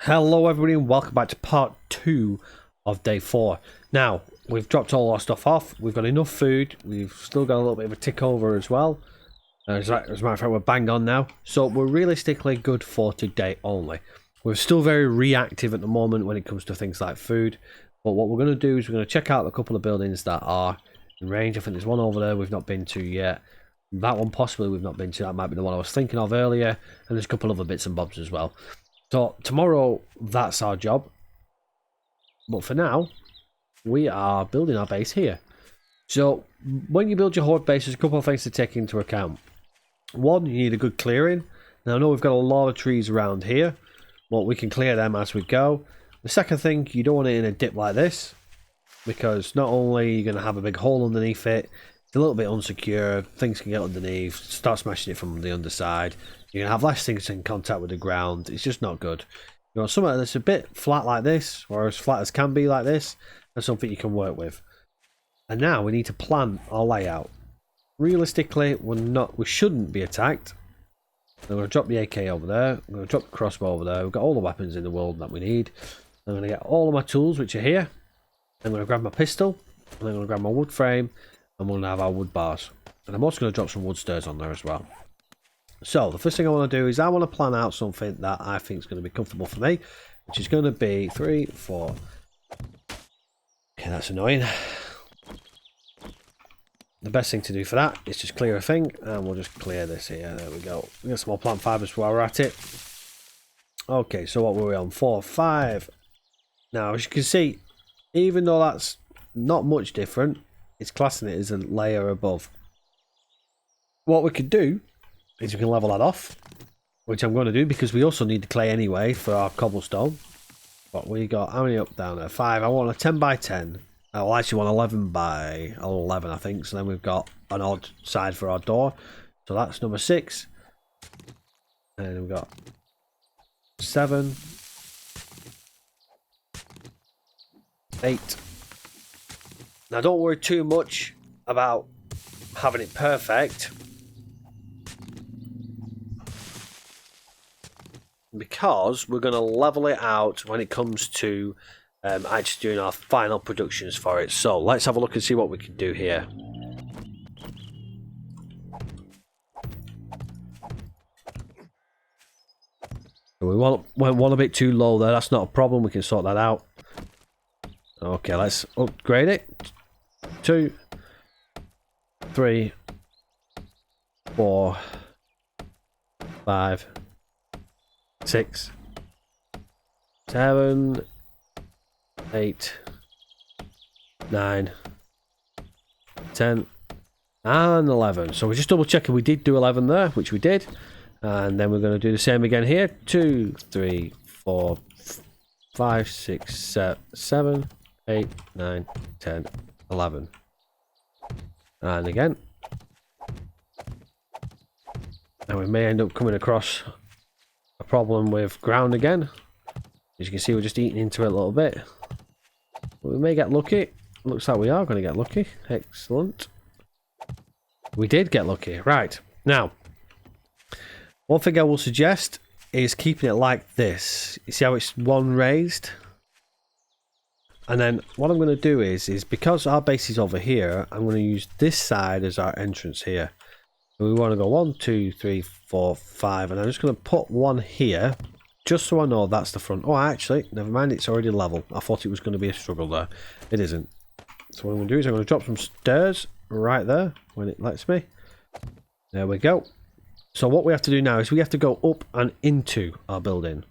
Hello everybody and welcome back to part 2 of day 4. Now, we've dropped all our stuff off, we've got enough food, we've still got a little bit of a tick over as well. As a matter of fact, we're bang on now. So we're realistically good for today only. We're still very reactive at the moment when it comes to things like food. But what we're going to do is we're going to check out a couple of buildings that are in range. I think there's one over there we've not been to yet. That one possibly we've not been to, that might be the one I was thinking of earlier. And there's a couple of other bits and bobs as well. So tomorrow, that's our job. But for now, we are building our base here. So when you build your horde base, there's a couple of things to take into account. One, you need a good clearing. Now I know we've got a lot of trees around here, but we can clear them as we go. The second thing, you don't want it in a dip like this, because not only are you going to have a big hole underneath it, it's a little bit unsecure, things can get underneath, start smashing it from the underside. You're going to have less things in contact with the ground. It's just not good. You know, something that's a bit flat like this, or as flat as can be like this, that's something you can work with. And now we need to plan our layout. Realistically, we shouldn't be attacked. I'm going to drop the AK over there. I'm going to drop the crossbow over there. We've got all the weapons in the world that we need. I'm going to get all of my tools, which are here. I'm going to grab my pistol. And I'm going to grab my wood frame. And we're going to have our wood bars. And I'm also going to drop some wood stairs on there as well. So, the first thing I want to do is I want to plan out something that I think is going to be comfortable for me. Which is going to be 3, 4. Okay, that's annoying. The best thing to do for that is just clear a thing. And we'll just clear this here. There we go. We got some more plant fibers while we're at it. Okay, so what were we on? 4, 5. Now, as you can see, even though that's not much different, it's classing it as a layer above. What we could do is we can level that off, which I'm going to do because we also need the clay anyway for our cobblestone. But we got, how many up down there? 5. I want a 10 by 10. I actually want 11 by 11, I think. So then we've got an odd side for our door. So that's number 6. And we've got 7, 8. Now don't worry too much about having it perfect, because we're going to level it out when it comes to actually doing our final productions for it. So let's have a look and see what we can do here. We went one a bit too low there. That's not a problem. We can sort that out. Okay, let's upgrade it. 2, 3, 4, 5, 6, 7, 8, 9, 10, and 11. So we're just double checking we did do 11 there, which we did. And then we're going to do the same again here. 2, 3, 4, 5, 6, 7, 8, 9, 10, 11. And again. And we may end up coming across a problem with ground again. As you can see, we're just eating into it a little bit. But we may get lucky. Looks like we are going to get lucky. Excellent. We did get lucky. Right. Now, one thing I will suggest is keeping it like this. You see how it's one raised? And then what I'm going to do is because our base is over here, I'm going to use this side as our entrance here. So we want to go 1, 2, 3, 4, 5, and I'm just going to put one here, just so I know that's the front. Oh, actually, never mind, it's already level. I thought it was going to be a struggle there. It isn't. So what I'm going to do is I'm going to drop some stairs right there when it lets me. There we go. So what we have to do now is we have to go up and into our building.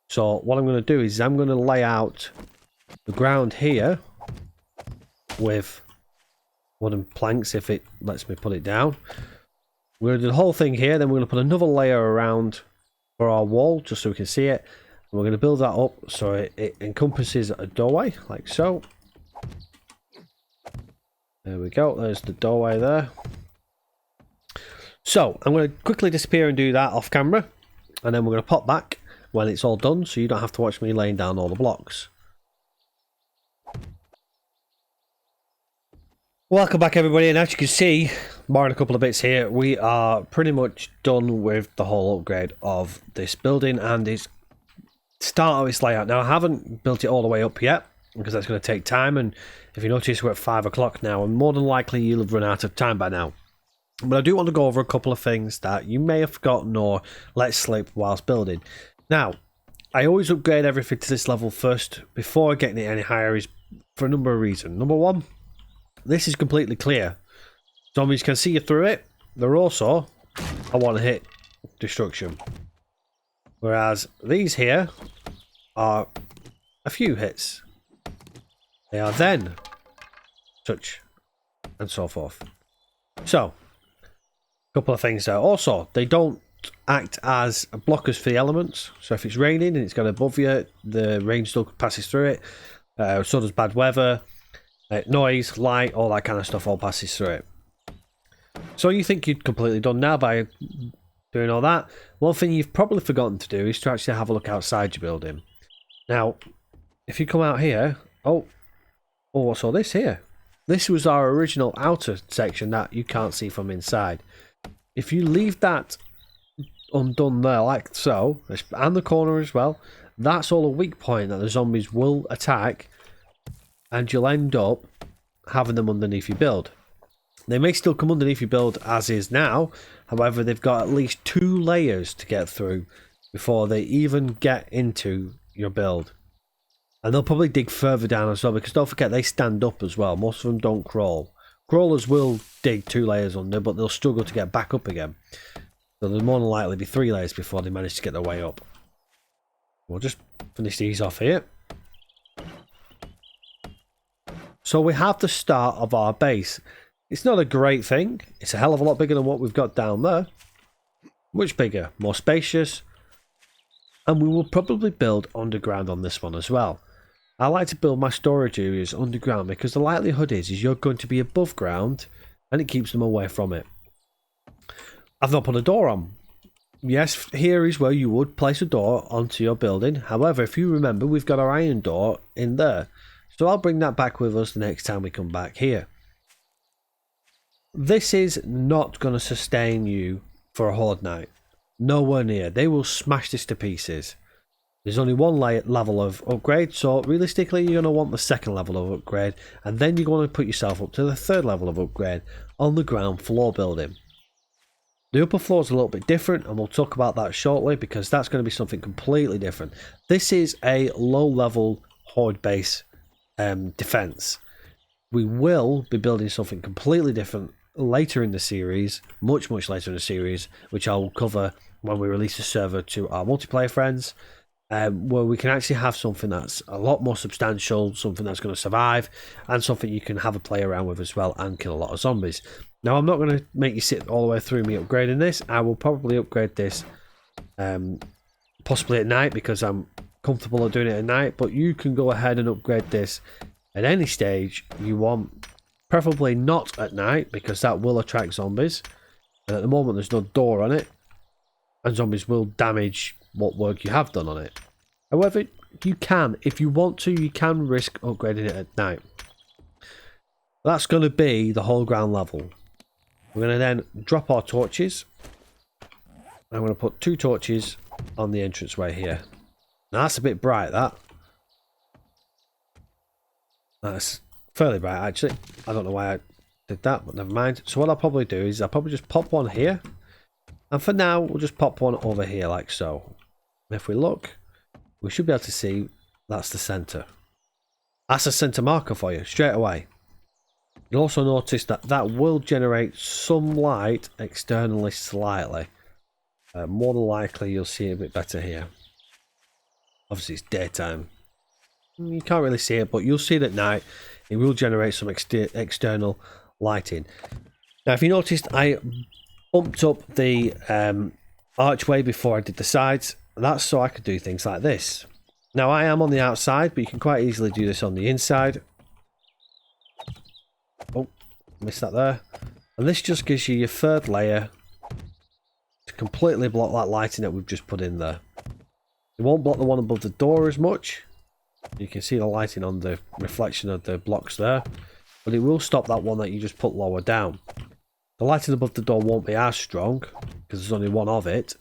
So what I'm going to do is I'm going to lay out the ground here with wooden planks if it lets me put it down. We're going to do the whole thing here, then we're going to put another layer around for our wall just so we can see it. And we're going to build that up so it encompasses a doorway like so. There we go, there's the doorway there. So I'm going to quickly disappear and do that off camera, and then we're going to pop back when it's all done so you don't have to watch me laying down all the blocks. Welcome back everybody, and as you can see, barring a couple of bits here, we are pretty much done with the whole upgrade of this building, and it's start of its layout. Now, I haven't built it all the way up yet because that's going to take time, and if you notice, we're at 5 o'clock now, and more than likely you'll have run out of time by now. But I do want to go over a couple of things that you may have forgotten or let slip whilst building. Now, I always upgrade everything to this level first before getting it any higher, is for a number of reasons. Number one, this is completely clear. Zombies can see you through it. They're also a one-hit destruction. Whereas these here are a few hits. They are then touch and so forth. So, a couple of things there. Also, they don't act as blockers for the elements. So if it's raining and it's got above you, the rain still passes through it. So does bad weather, noise, light, all that kind of stuff all passes through it. So you think you'd completely done now by doing all that. One thing you've probably forgotten to do is to actually have a look outside your building. Now, if you come out here, oh, what's all this here? This was our original outer section that you can't see from inside. If you leave that undone there like so, and the corner as well, that's all a weak point that the zombies will attack, and you'll end up having them underneath your build. They may still come underneath your build as is now, however they've got at least 2 layers to get through before they even get into your build. And they'll probably dig further down as well, because don't forget they stand up as well. Most of them don't crawl. Crawlers will dig 2 layers under, but they'll struggle to get back up again. So there'll more than likely be 3 layers before they manage to get their way up. We'll just finish these off here. So we have the start of our base. It's not a great thing. It's a hell of a lot bigger than what we've got down there. Much bigger, more spacious. And we will probably build underground on this one as well. I like to build my storage areas underground because the likelihood is you're going to be above ground and it keeps them away from it. I've not put a door on. Yes, here is where you would place a door onto your building. However, if you remember, we've got our iron door in there. So I'll bring that back with us the next time we come back here. This is not going to sustain you for a Horde night. Nowhere near. They will smash this to pieces. There's only one level of upgrade, so realistically you're going to want the second level of upgrade, and then you're going to put yourself up to the third level of upgrade on the ground floor building. The upper floor is a little bit different, and we'll talk about that shortly because that's going to be something completely different. This is a low level Horde base defense. We will be building something completely different later in the series, much later in the series, which I'll cover when we release the server to our multiplayer friends, where we can actually have something that's a lot more substantial, something that's going to survive, and something you can have a play around with as well and kill a lot of zombies. Now, I'm not going to make you sit all the way through me upgrading this. I will probably upgrade this possibly at night because I'm comfortable at doing it at night, but you can go ahead and upgrade this at any stage you want, preferably not at night because that will attract zombies. And at the moment there's no door on it, and zombies will damage what work you have done on it. However, you can, if you want to, you can risk upgrading it at night. That's going to be the whole ground level. We're going to then drop our torches. I'm going to put 2 torches on the entranceway here. Now that's a bit bright, that. That's fairly bright actually. I don't know why I did that, but never mind. So what I'll probably do is I'll probably just pop one here. And for now, we'll just pop one over here like so. And if we look, we should be able to see that's the center. That's a center marker for you straight away. You'll also notice that that will generate some light externally slightly. More than likely you'll see it a bit better here. Obviously it's daytime. You can't really see it, but you'll see it at night. It will generate some external lighting. Now if you noticed, I bumped up the archway before I did the sides. That's so I could do things like this. Now I am on the outside, but you can quite easily do this on the inside. Oh, missed that there. And this just gives you your third layer to completely block that lighting that we've just put in there. It won't block the one above the door as much. You can see the lighting on the reflection of the blocks there, but it will stop that one that you just put lower down. The lighting above the door won't be as strong because there's only one of it,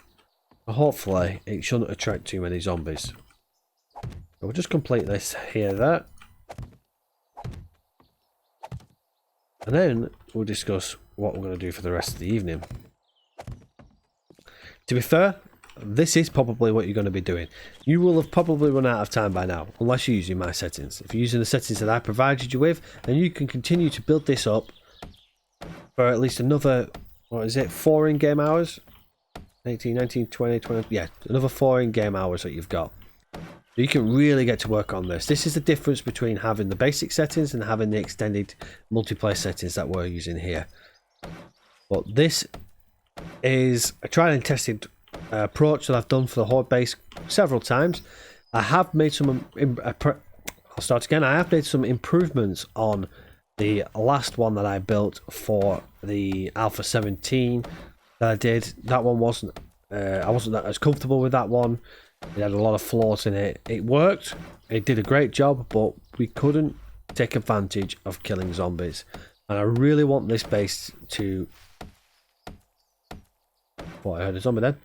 but hopefully it shouldn't attract too many zombies. We'll just complete this here, there. And then we'll discuss what we're going to do for the rest of the evening. To be fair, this is probably what you're going to be doing. You will have probably run out of time by now, unless you're using my settings. If you're using the settings that I provided you with, then you can continue to build this up for at least another, what is it, 4 in-game hours? 18, 19, 20, 20, yeah, another 4 in-game hours that you've got. So you can really get to work on this. This is the difference between having the basic settings and having the extended multiplayer settings that we're using here. But this is a tried and tested approach that I've done for the Horde base several times. I have made some I'll start again. I have made some improvements on the last one that I built for the Alpha 17 that I did. That one wasn't I wasn't that as comfortable with that one. It had a lot of flaws in it. It worked, it did a great job, but we couldn't take advantage of killing zombies. And I really want this base to... Oh, I heard a zombie then.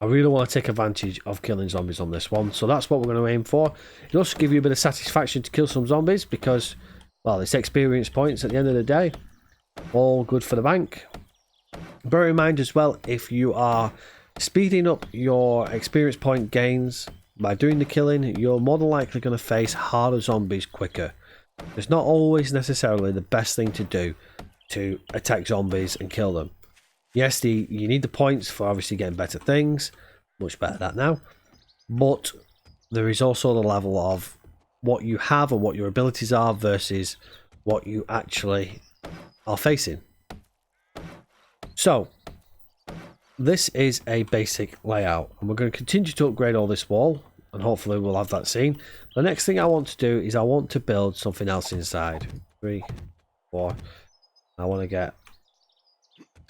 I really want to take advantage of killing zombies on this one, so that's what we're going to aim for. It'll also give you a bit of satisfaction to kill some zombies because, well, it's experience points at the end of the day. All good for the bank. Bear in mind as well, if you are speeding up your experience point gains by doing the killing, you're more than likely going to face harder zombies quicker. It's not always necessarily the best thing to do to attack zombies and kill them. Yes, you need the points for obviously getting better things, much better at that now, but there is also the level of what you have and what your abilities are versus what you actually are facing. So this is a basic layout, and we're going to continue to upgrade all this wall, and hopefully we'll have that scene. The next thing I want to do is I want to build something else inside. 3, 4. I want to get,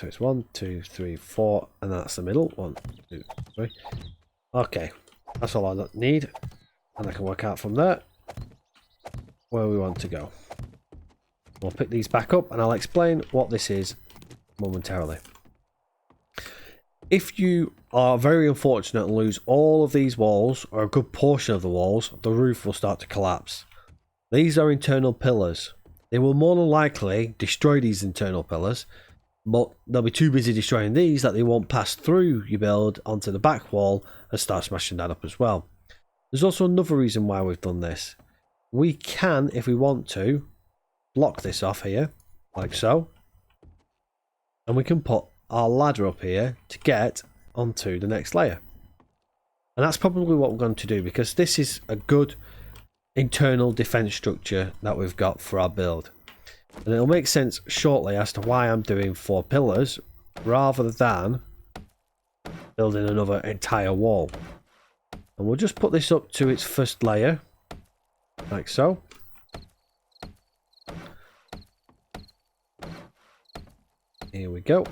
so it's 1, 2, 3, 4, and that's the middle. 1, 2, 3. Okay, that's all I need, and I can work out from there where we want to go. We'll pick these back up, and I'll explain what this is momentarily. If you are very unfortunate and lose all of these walls, or a good portion of the walls, the roof will start to collapse. These are internal pillars. They will more than likely destroy these internal pillars, but they'll be too busy destroying these that they won't pass through your build onto the back wall and start smashing that up as well. There's also another reason why we've done this. We can, if we want to, block this off here, like so, and we can put our ladder up here to get onto the next layer. And that's probably what we're going to do, because this is a good internal defense structure that we've got for our build. And it'll make sense shortly as to why I'm doing 4 pillars rather than building another entire wall. And we'll just put this up to its first layer, like so. Here we go.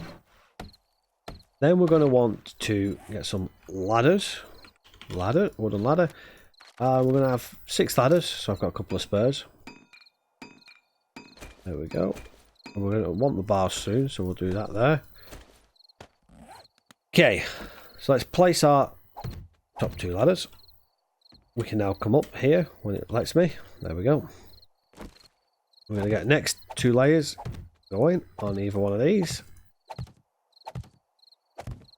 Then we're going to want to get some ladders. Wooden ladder. We're going to have 6 ladders, so I've got a couple of spares. There we go. And we're going to want the bars soon, so we'll do that there. Okay, so let's place our top 2 ladders. We can now come up here when it lets me. There we go. We're going to get next 2 layers going on either one of these.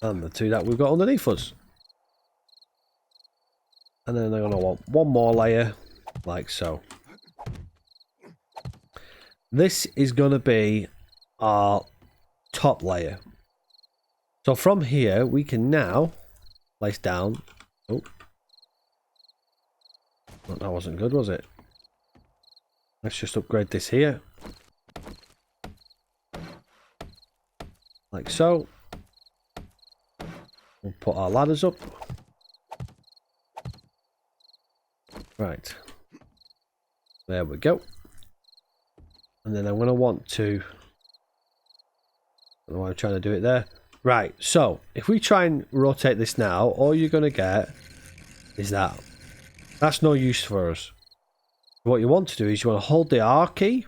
And the 2 that we've got underneath us. And then they're going to want 1 more layer, like so. This is going to be our top layer. So from here, we can now place down... Oh. That wasn't good, was it? Let's just upgrade this here. Like so. We'll put our ladders up. Right. There we go. And then I'm going to want to... I don't know why I'm trying to do it there. Right, so if we try and rotate this now, all you're going to get is that. That's no use for us. What you want to do is you want to hold the R key.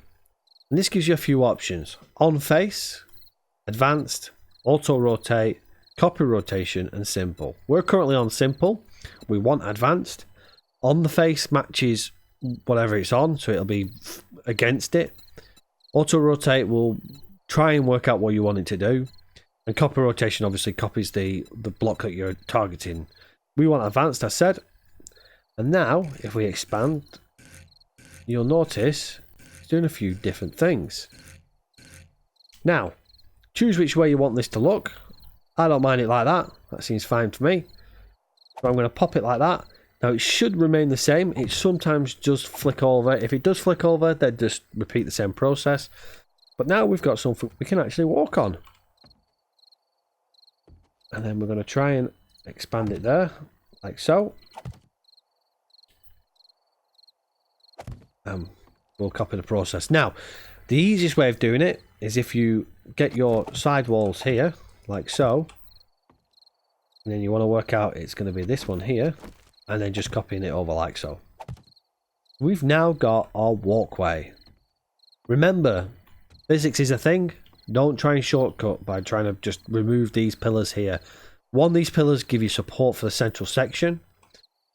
And this gives you a few options. On face, advanced, auto rotate, copy rotation, and simple. We're currently on simple. we want advanced. On the face matches whatever it's on, so it'll be against it. Auto rotate will try and work out what you want it to do. And copy rotation obviously copies the block that you're targeting. We want advanced, I said. And now, if we expand, you'll notice it's doing a few different things. Now, choose which way you want this to look. I don't mind it like that. That seems fine for me. So I'm going to pop it like that. Now, it should remain the same. It sometimes does flick over. If it does flick over, then just repeat the same process. But now we've got something we can actually walk on. And then we're going to try and expand it there, like so. We'll copy the process. Now, the easiest way of doing it is if you get your side walls here, like so. And then you want to work out it's going to be this one here. And then just copying it over like so. We've now got our walkway. Remember, physics is a thing. Don't try and shortcut by trying to just remove these pillars here. One, these pillars give you support for the central section.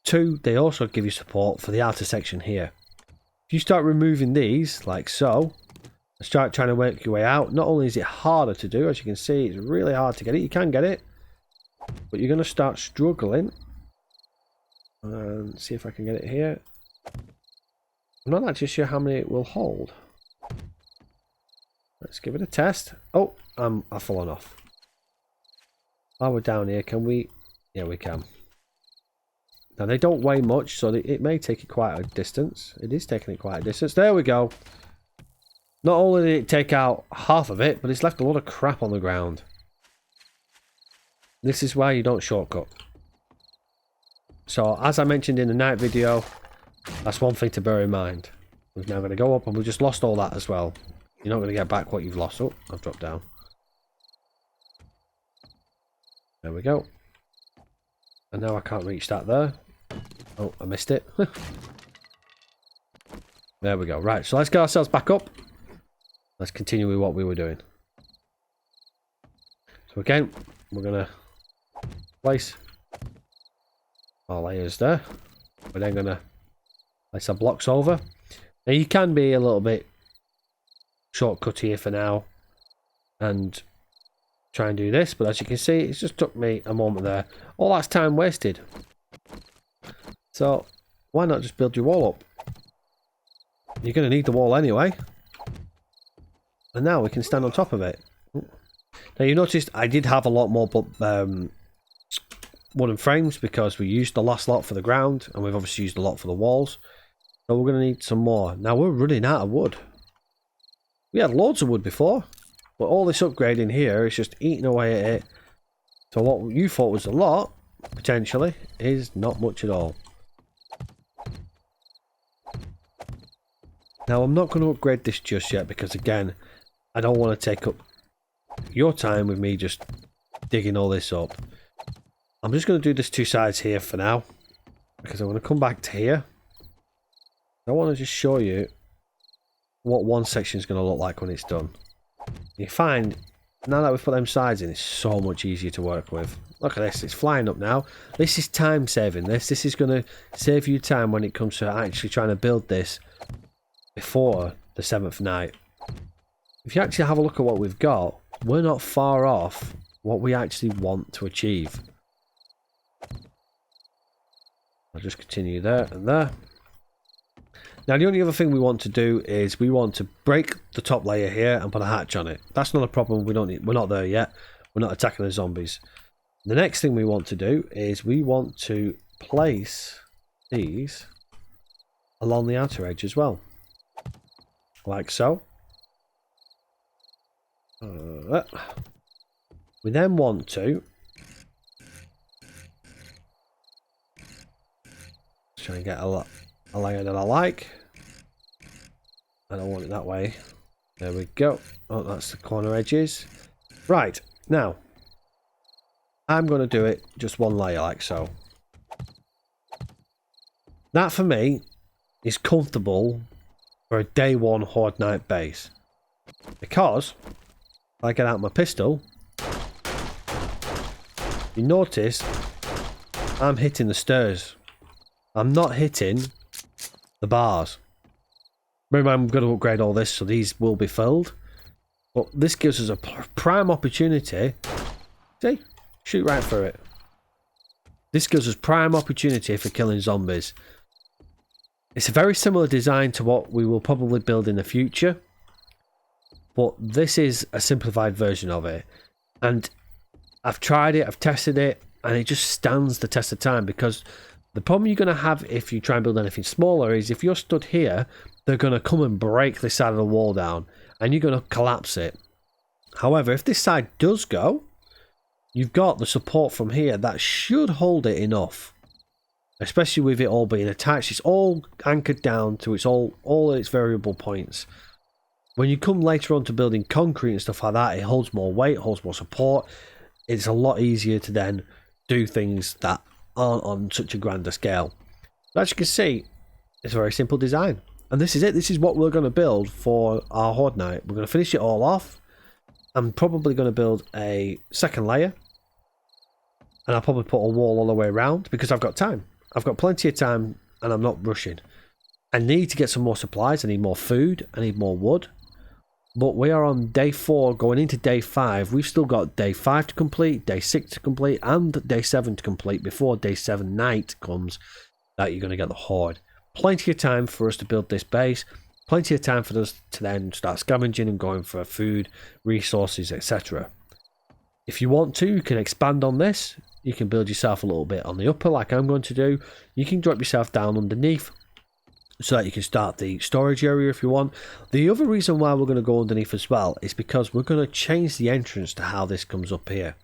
Two, they also give you support for the outer section here. If you start removing these, like so, and start trying to work your way out, not only is it harder to do, as you can see, it's really hard to get it. You can get it, but you're going to start struggling. And see if I can get it here. I'm not actually sure how many it will hold. Let's give it a test. Oh, I've fallen off. While we're down here, can we? Yeah, we can. Now, they don't weigh much, so it may take it quite a distance. It is taking it quite a distance. There we go. Not only did it take out half of it, but it's left a lot of crap on the ground. This is why you don't shortcut. So, as I mentioned in the night video, that's one thing to bear in mind. We're now going to go up, and we've just lost all that as well. You're not going to get back what you've lost. Oh, I've dropped down. There we go. And now I can't reach that there. Oh, I missed it. There we go. Right, so let's get ourselves back up. Let's continue with what we were doing. So again, we're going to place our layers there. We're then going to place our blocks over. Now you can be a little bit shortcut here for now and try and do this, but as you can see, it's just took me a moment there. All that's time wasted. So why not just build your wall up? You're going to need the wall anyway. And now we can stand on top of it. Now you noticed I did have a lot more wooden frames because we used the last lot for the ground, and we've obviously used a lot for the walls. So we're going to need some more. Now we're running out of wood. We had loads of wood before, but all this upgrading here is just eating away at it. So what you thought was a lot, potentially, is not much at all. Now I'm not going to upgrade this just yet because, again, I don't want to take up your time with me just digging all this up. I'm just going to do this two sides here for now, because I'm going to come back to here. I want to just show you what one section is going to look like when it's done. You find, now that we've put them sides in, it's so much easier to work with. Look at this, it's flying up now. This is time saving. This is going to save you time when it comes to actually trying to build this before the 7th night. If you actually have a look at what we've got, we're not far off what we actually want to achieve. I'll just continue there and there. Now the only other thing we want to do is we want to break the top layer here and put a hatch on it. That's not a problem. We're not there yet. We're not attacking the zombies. The next thing we want to do is we want to place these along the outer edge as well, like so. We then want to try and get a layer that I like. I don't want it that way. There we go. Oh, that's the corner edges. Right, now I'm going to do it just one layer like so. That for me is comfortable for a day one Horde night base, because if I get out my pistol, you notice I'm hitting the stairs. I'm not hitting the bars. Remember, I'm going to upgrade all this so these will be filled. But this gives us a prime opportunity. See? Shoot right through it. This gives us prime opportunity for killing zombies. It's a very similar design to what we will probably build in the future. But this is a simplified version of it. And I've tried it, I've tested it, and it just stands the test of time. Because the problem you're going to have if you try and build anything smaller is if you're stood here, they're going to come and break this side of the wall down. And you're going to collapse it. However, if this side does go, you've got the support from here that should hold it enough. Especially with it all being attached. It's all anchored down to all its variable points. When you come later on to building concrete and stuff like that, it holds more weight, holds more support. It's a lot easier to then do things that aren't on such a grander scale. But as you can see, it's a very simple design. And this is it. This is what we're going to build for our Horde night. We're going to finish it all off. I'm probably going to build a second layer. And I'll probably put a wall all the way around because I've got time. I've got plenty of time and I'm not rushing. I need to get some more supplies. I need more food. I need more wood. But we are on day 4 going into day 5. We've still got day 5 to complete, day 6 to complete, and day 7 to complete before day 7 night comes that you're going to get the Horde. Plenty of time for us to build this base. Plenty of time for us to then start scavenging and going for food, resources, etc. If you want to, you can expand on this. You can build yourself a little bit on the upper like I'm going to do. You can drop yourself down underneath so that you can start the storage area if you want. The other reason why we're going to go underneath as well is because we're going to change the entrance to how this comes up here.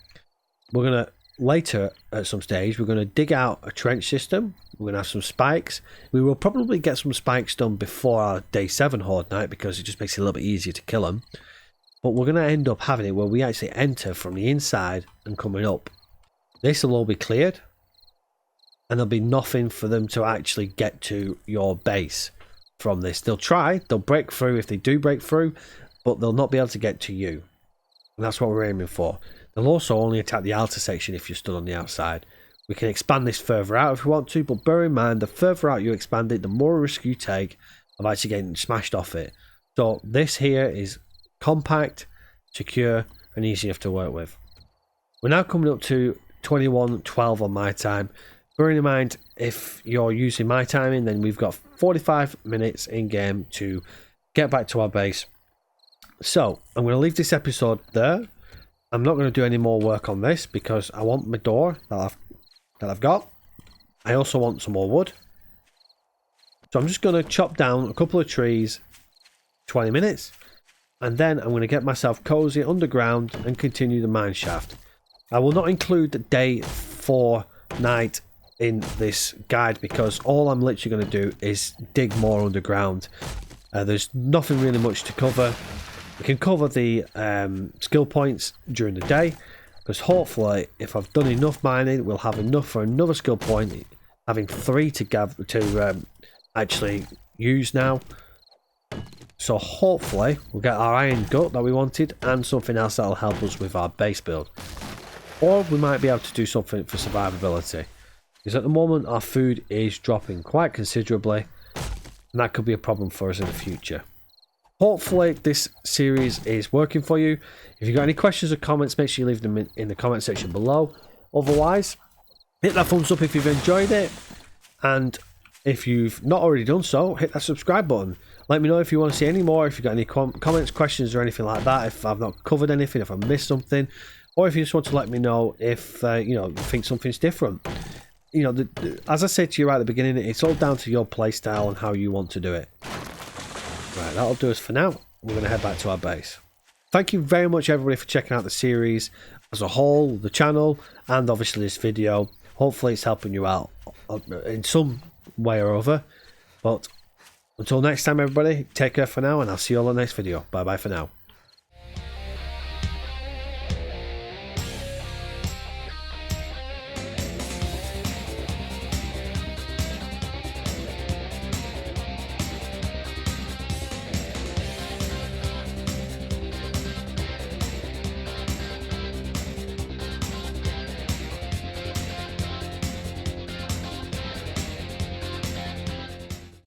We're going to, later at some stage, we're going to dig out a trench system. We're going to have some spikes. We will probably get some spikes done before our day 7 Horde night because it just makes it a little bit easier to kill them. But we're going to end up having it where we actually enter from the inside and coming up. This will all be cleared. And there'll be nothing for them to actually get to your base from this. They'll try, they'll break through if they do break through, but they'll not be able to get to you. And that's what we're aiming for. They'll also only attack the outer section if you're stood on the outside. We can expand this further out if we want to, but bear in mind, the further out you expand it, the more risk you take of actually getting smashed off it. So this here is compact, secure, and easy enough to work with. We're now coming up to 21:12 on my time. Bearing in mind, if you're using my timing, then we've got 45 minutes in game to get back to our base. So I'm going to leave this episode there. I'm not going to do any more work on this because I want my door that I've got. I also want some more wood. So I'm just going to chop down a couple of trees, 20 minutes, and then I'm going to get myself cozy underground and continue the mine shaft. I will not include the day 4 night in this guide because all I'm literally going to do is dig more underground. There's nothing really much to cover. We can cover the skill points during the day because hopefully if I've done enough mining we'll have enough for another skill point, having 3 to actually use now. So hopefully we'll get our iron gut that we wanted and something else that'll help us with our base build. Or we might be able to do something for survivability. Because at the moment our food is dropping quite considerably. And that could be a problem for us in the future. Hopefully this series is working for you. If you've got any questions or comments, make sure you leave them in the comment section below. Otherwise, hit that thumbs up if you've enjoyed it. And if you've not already done so, hit that subscribe button. Let me know if you want to see any more, if you've got any comments, questions or anything like that. If I've not covered anything, if I missed something. Or if you just want to let me know if you think something's different. As I said to you right at the beginning, it's all down to your playstyle and how you want to do it. Right, that'll do us for now. We're going to head back to our base. Thank you very much everybody for checking out the series as a whole, the channel, and obviously this video. Hopefully it's helping you out in some way or other. But until next time everybody, take care for now and I'll see you all in the next video. Bye bye for now.